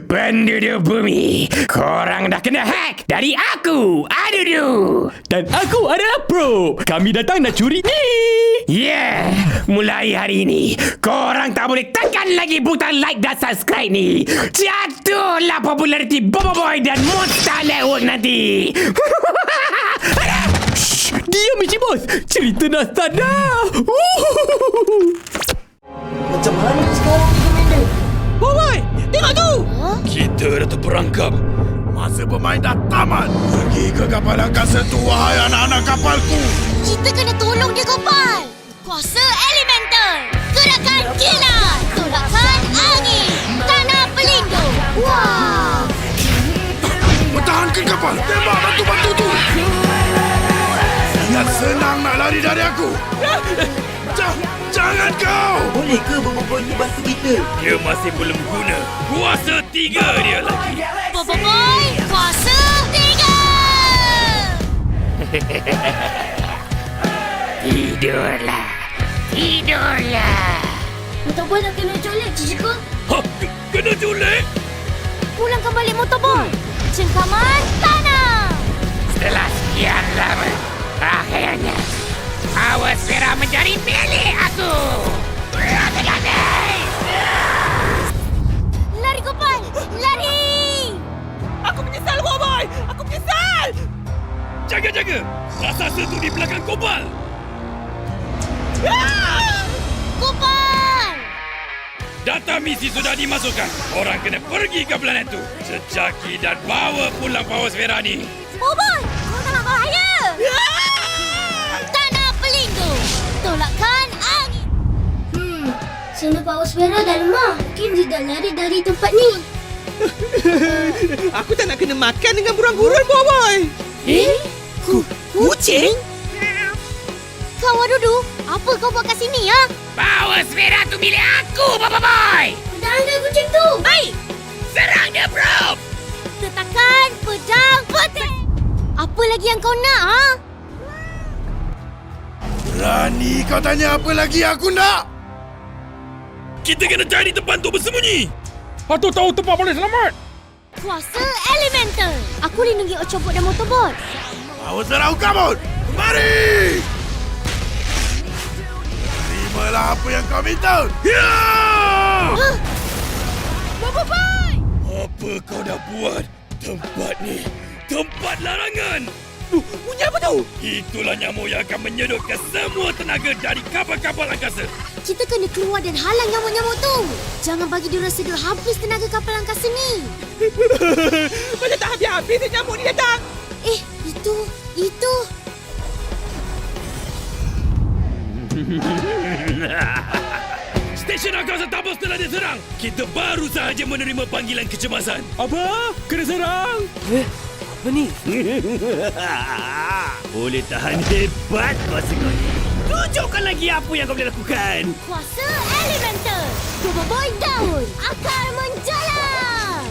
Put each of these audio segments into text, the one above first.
Penduduk bumi, korang dah kena hack dari aku, Adudu. Dan aku adalah Pro. Kami datang nak curi ni. Yeah, mulai hari ini, korang tak boleh tekan lagi butang like dan subscribe ni. Jatuhlah populariti Bobo Boy dan Monster Network nanti. Shh, diam Michi Bos. Cerita dah start dah. Macam mana sekarang kita main? Boy, tengok tu. Kita dah terperangkap. Masa bermain dah tamat. Pergi ke kapal angkasa tu, wahai anak-anak kapalku. Kita kena tolong dia kapal. Kuasa elemental. Gerakan kilat. Tolakan angin. Tanah pelindung. Wah. Pertahankan kapal. Tembak batu-batu tu. Ingat senang nak lari dari aku. Jangan kau. Boleh ke Bobo ni bantu kita? Dia masih belum guna. Kuasa 3 dia lagi. Bobo Boy. Kuasa 3. Tidurlah. Tidurlah. Motorboy nak kena colek, Ciciko. Ha, kena culik. Pulangkan balik motorboy. Cengkaman tanah. Setelah sekian lama, akhirnya Power Sphera menjadi milik aku. Lari kapal. Lari. Aku menyesal, Boy. Aku menyesal. Jaga-jaga. Raksasa tu di belakang kopal. Kapal. Data misi sudah dimasukkan. Orang kena pergi ke planet tu. Sejaki dan bawa pulang Power Sphera ni. Boboy, kau dalam bahaya. Tanah pelindung. Tolakan angin. Sana Power Sphera dah lemah. Mungkin dia dah lari dari tempat ni. Aku tak nak kena makan dengan burung-burung, Boy. Kucing? Kau Adudu, apa kau buat kat sini, ha? Power Sphera tu milik aku, Bobo Boy. Pedang dia kucing tu. Baik, serang dia, bro. Letakkan pedang putih. Apa lagi yang kau nak, ha? Berani kau tanya apa lagi aku nak? Kita kena cari tempat untuk bersembunyi. Patut tahu tempat boleh selamat. Kuasa elemental. Aku lindungi Ocobot dan Motorbot. Power Sphera kabut. Mari! Terimalah apa yang kau minta. Ya! Bobo Boy! Apa kau dah buat? Tempat ni, tempat larangan. Bunyi apa tu? Itulah nyamuk yang akan menyedutkan semua tenaga dari kapal-kapal angkasa. Kita kena keluar dan halang nyamuk-nyamuk tu. Jangan bagi diorang sedut habis tenaga kapal angkasa ni. Macam tak habis-habis nyamuk ni datang. Itu. Stesen angkasa Tabos telah diserang. Kita baru sahaja menerima panggilan kecemasan. Apa? Kena serang? Apa ni? Boleh tahan hebat kuasa kau ni. Tunjukkan lagi apa yang kau boleh lakukan. Kuasa elemental. Bobo Boy daun. Akar menjalar.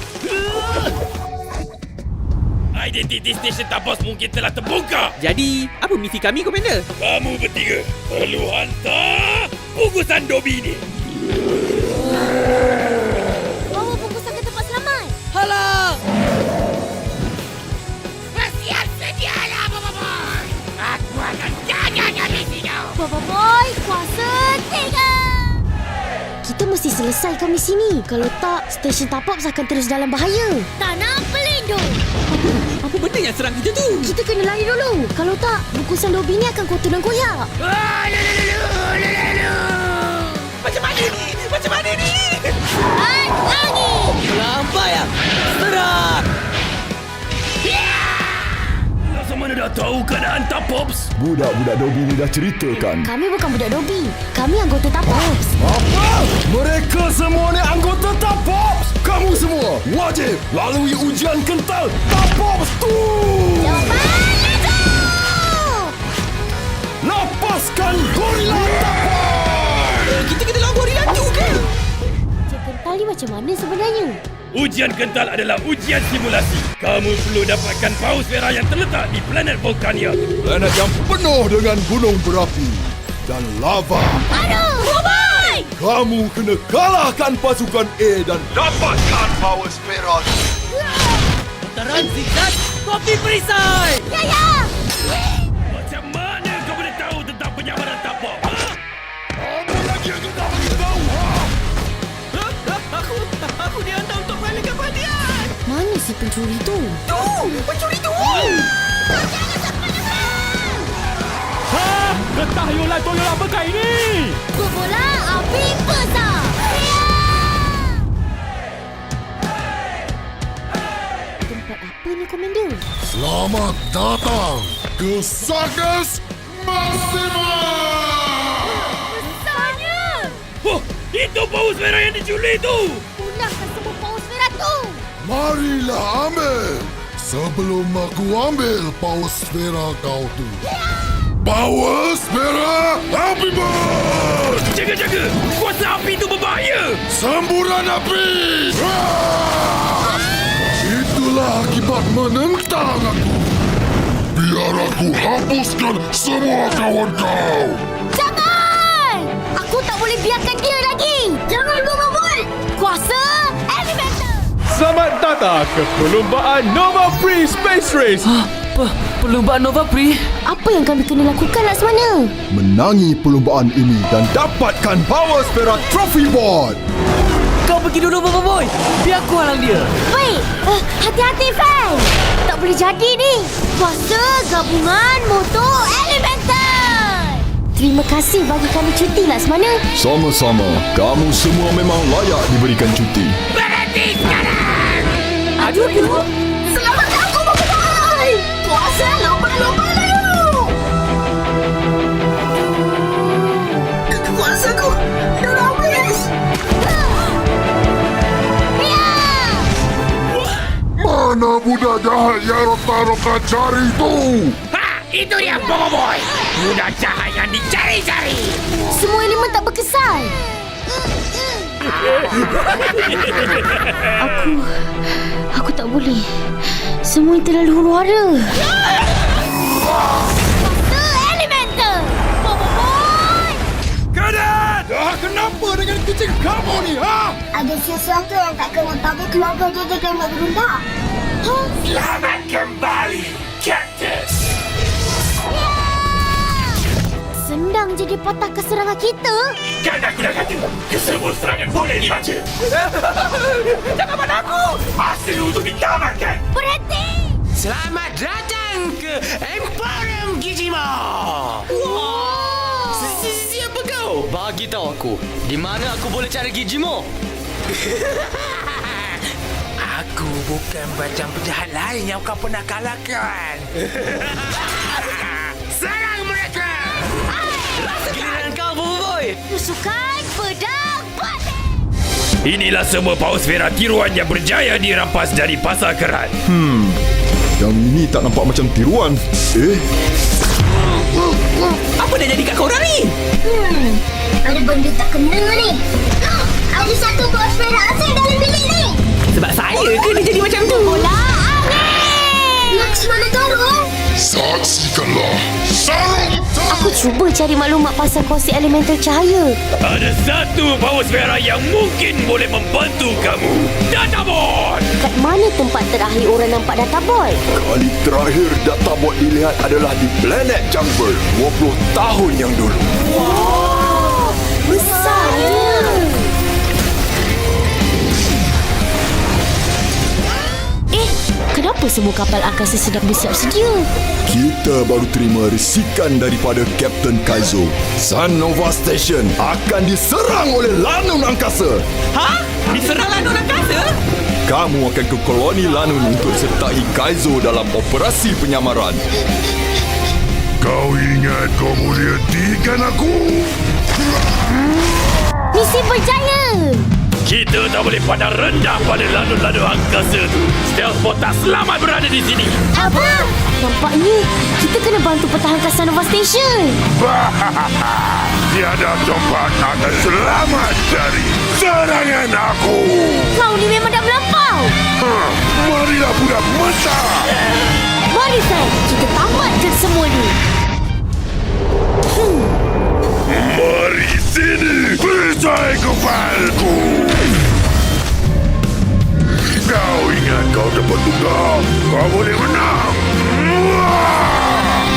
Identiti stesen Tabos mungkin telah terbongkar. Jadi, apa misi kami, Komander? Kamu bertiga perlu hantar bungkusan Dobby ni. Bawa bungkusan ke tempat selamat. Halang! Bersiap sedialah, Bobo Boy. Aku akan jaga misi kau. Bobo Boy, kuasa 3. Kita mesti selesaikan misi ni. Kalau tak, stesen Tapops akan terus dalam bahaya. Tanah pelindung. Apa benda yang serang kita tu? Kita kena lari dulu. Kalau tak, bungkusan Dobby ni akan kotor dan koyak. Macam mana ni? Macam mana ni? Angin. Lampai ya? Serang! Rasa mana dah tahu keadaan Tapops? Budak-budak Dobby ni dah ceritakan. Kami bukan budak Dobby. Kami anggota Tapops. Apa? Mereka semua ni anggota Tapops. Kamu semua wajib lalui ujian kental Tapops tu. Jawapan laju. Lepaskan gorila Tapops. Kita kena lawan gorila tu ke? Ujian kental ni macam mana sebenarnya? Ujian kental adalah ujian simulasi. Kamu perlu dapatkan Power Sphera yang terletak di planet Vulkania. Planet yang penuh dengan gunung berapi dan lava. Aduh! Boboiboy! Kamu kena kalahkan pasukan A dan dapatkan power sphere. Putaran zigzag, kopi perisai! Ya! Macam mana kau boleh tahu tentang penyamaran tapak? Ha? Apa lagi yang kau tak beritahu? Aku dihantar untuk mengalihkan perhatian! Mana si pencuri tu? Tu! Pencuri tu! Getahyolah toyolah bekai ini! Bola api besar! Ya! Tempat apa ni, Komander? Selamat datang ke Sagas Maxima! Besarnya! Oh, itu power sphere yang dicuri tu! Punahkan semua power sphere tu! Marilah ambil sebelum aku ambil power sphere kau tu. Power sphere api bos! Jaga-jaga! Kuasa api itu berbahaya! Semburan api! Itulah akibat menentang aku. Biar aku hapuskan semua kawan kau. Jangan! Aku tak boleh biarkan dia lagi! Jangan berbual! Kuasa Elemental! Selamat datang ke perlumbaan Nova Free Space Race. Perlumbaan Nova Pri? Apa yang kami kena lakukan, Laksmana? Menangi perlumbaan ini dan dapatkan Power Sphere Trophy Board. Kau pergi dulu, Boboiboy. Biar aku halang dia. Baik, hati-hati, Frank. Tak boleh jadi ni. Kuasa gabungan motor Elemental. Terima kasih bagi kami cuti, Laksmana. Sama-sama. Kamu semua memang layak diberikan cuti. Berhenti sekarang! Aduh. Selamatkan aku, Boboiboy! Kuasa lomba-lomba lalu! Kuasaku dah habis! Mana budak jahat yang Roka-Roka cari tu? Ha! Itu dia Boboiboy! Budak jahat yang dicari-cari! Semua elemen tak berkesan. Aku tak boleh. Semua yang terlalu huru-hara. Kuasa Elemental! Boboiboy! Kanan! Kenapa dengan kucing kamu ni, ha? Ada sesuatu yang tak kena bagi keluarga dia dengan berunda. Selamat kembali, Cactus! Senang je dia patahkan serangan kita. Kan aku dah kata, kesemua serangan boleh dibaca. Jangan pada aku! Masa untuk ditamatkan. Berhenti! Selamat datang ke Emporium Gijimo! Siapa kau? Bagi tahu aku, di mana aku boleh cari Gijimo? Aku bukan macam penjahat lain yang kau pernah kalahkan. Serang mereka! Giliran kau, Boboiboy! Tusukan pedang batu! Inilah semua power sphere tiruan yang berjaya dirampas dari pasar kerat. Yang ini tak nampak macam tiruan. Apa dah jadi kat korang ni? Ada benda tak kena ni. Ada satu atmosfera asing dalam bilik ni. Sebab saya ke dia jadi macam tu? Bola angin! Laksmana Tarung! Saksikanlah sarung Aku cuba cari maklumat pasal kongsi elemental cahaya. Ada satu power sphere yang mungkin boleh membantu kamu. Databot! Kat mana tempat terakhir orang nampak databot? Kali terakhir databot dilihat adalah di planet Jungle 20 tahun yang dulu. Besarnya! Kenapa semua kapal angkasa sedang bersiap sedia? Kita baru terima risikan daripada Captain Kaizo. Sun Nova Station akan diserang oleh lanun angkasa. Ha? Diserang lanun angkasa? Kamu akan ke koloni lanun untuk sertai Kaizo dalam operasi penyamaran. Kau ingat kau boleh hentikan aku? Misi berjaya! Kita tak boleh pandang rendah pada lanun-lanun angkasa tu. Stealth bot tak selamat berada di sini. Apa? Nampaknya kita kena bantu pertahankan Sun Nova Station. Tiada tempat akan selamat dari serangan aku. Kau ni memang dah melampau. Marilah budak besar. Mari, Frank. Kita tamatkan semua ni. Mari sini, Selesai kepalku. Kau ingat kau dapat tunggang? Kau boleh menang.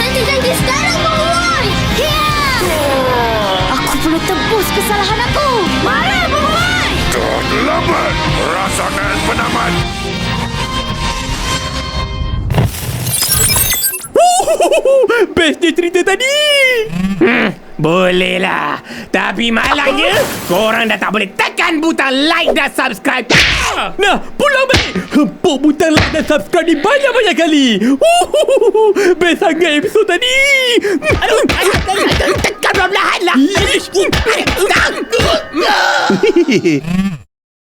Janji sekarang, Bobo Boy! Aku perlu tebus kesalahan aku. Mari, Bobo Boy! Dah terlambat. Rasakan penamat. Bestnya cerita tadi. Bolehlah. Tapi malangnya, korang dah tak boleh tekan butang like dan subscribe. Nah, pulang balik. Hempuk butang like dan subscribe ni banyak-banyak kali. Best sangat episod tadi. Aduh, tekan perlahan lah.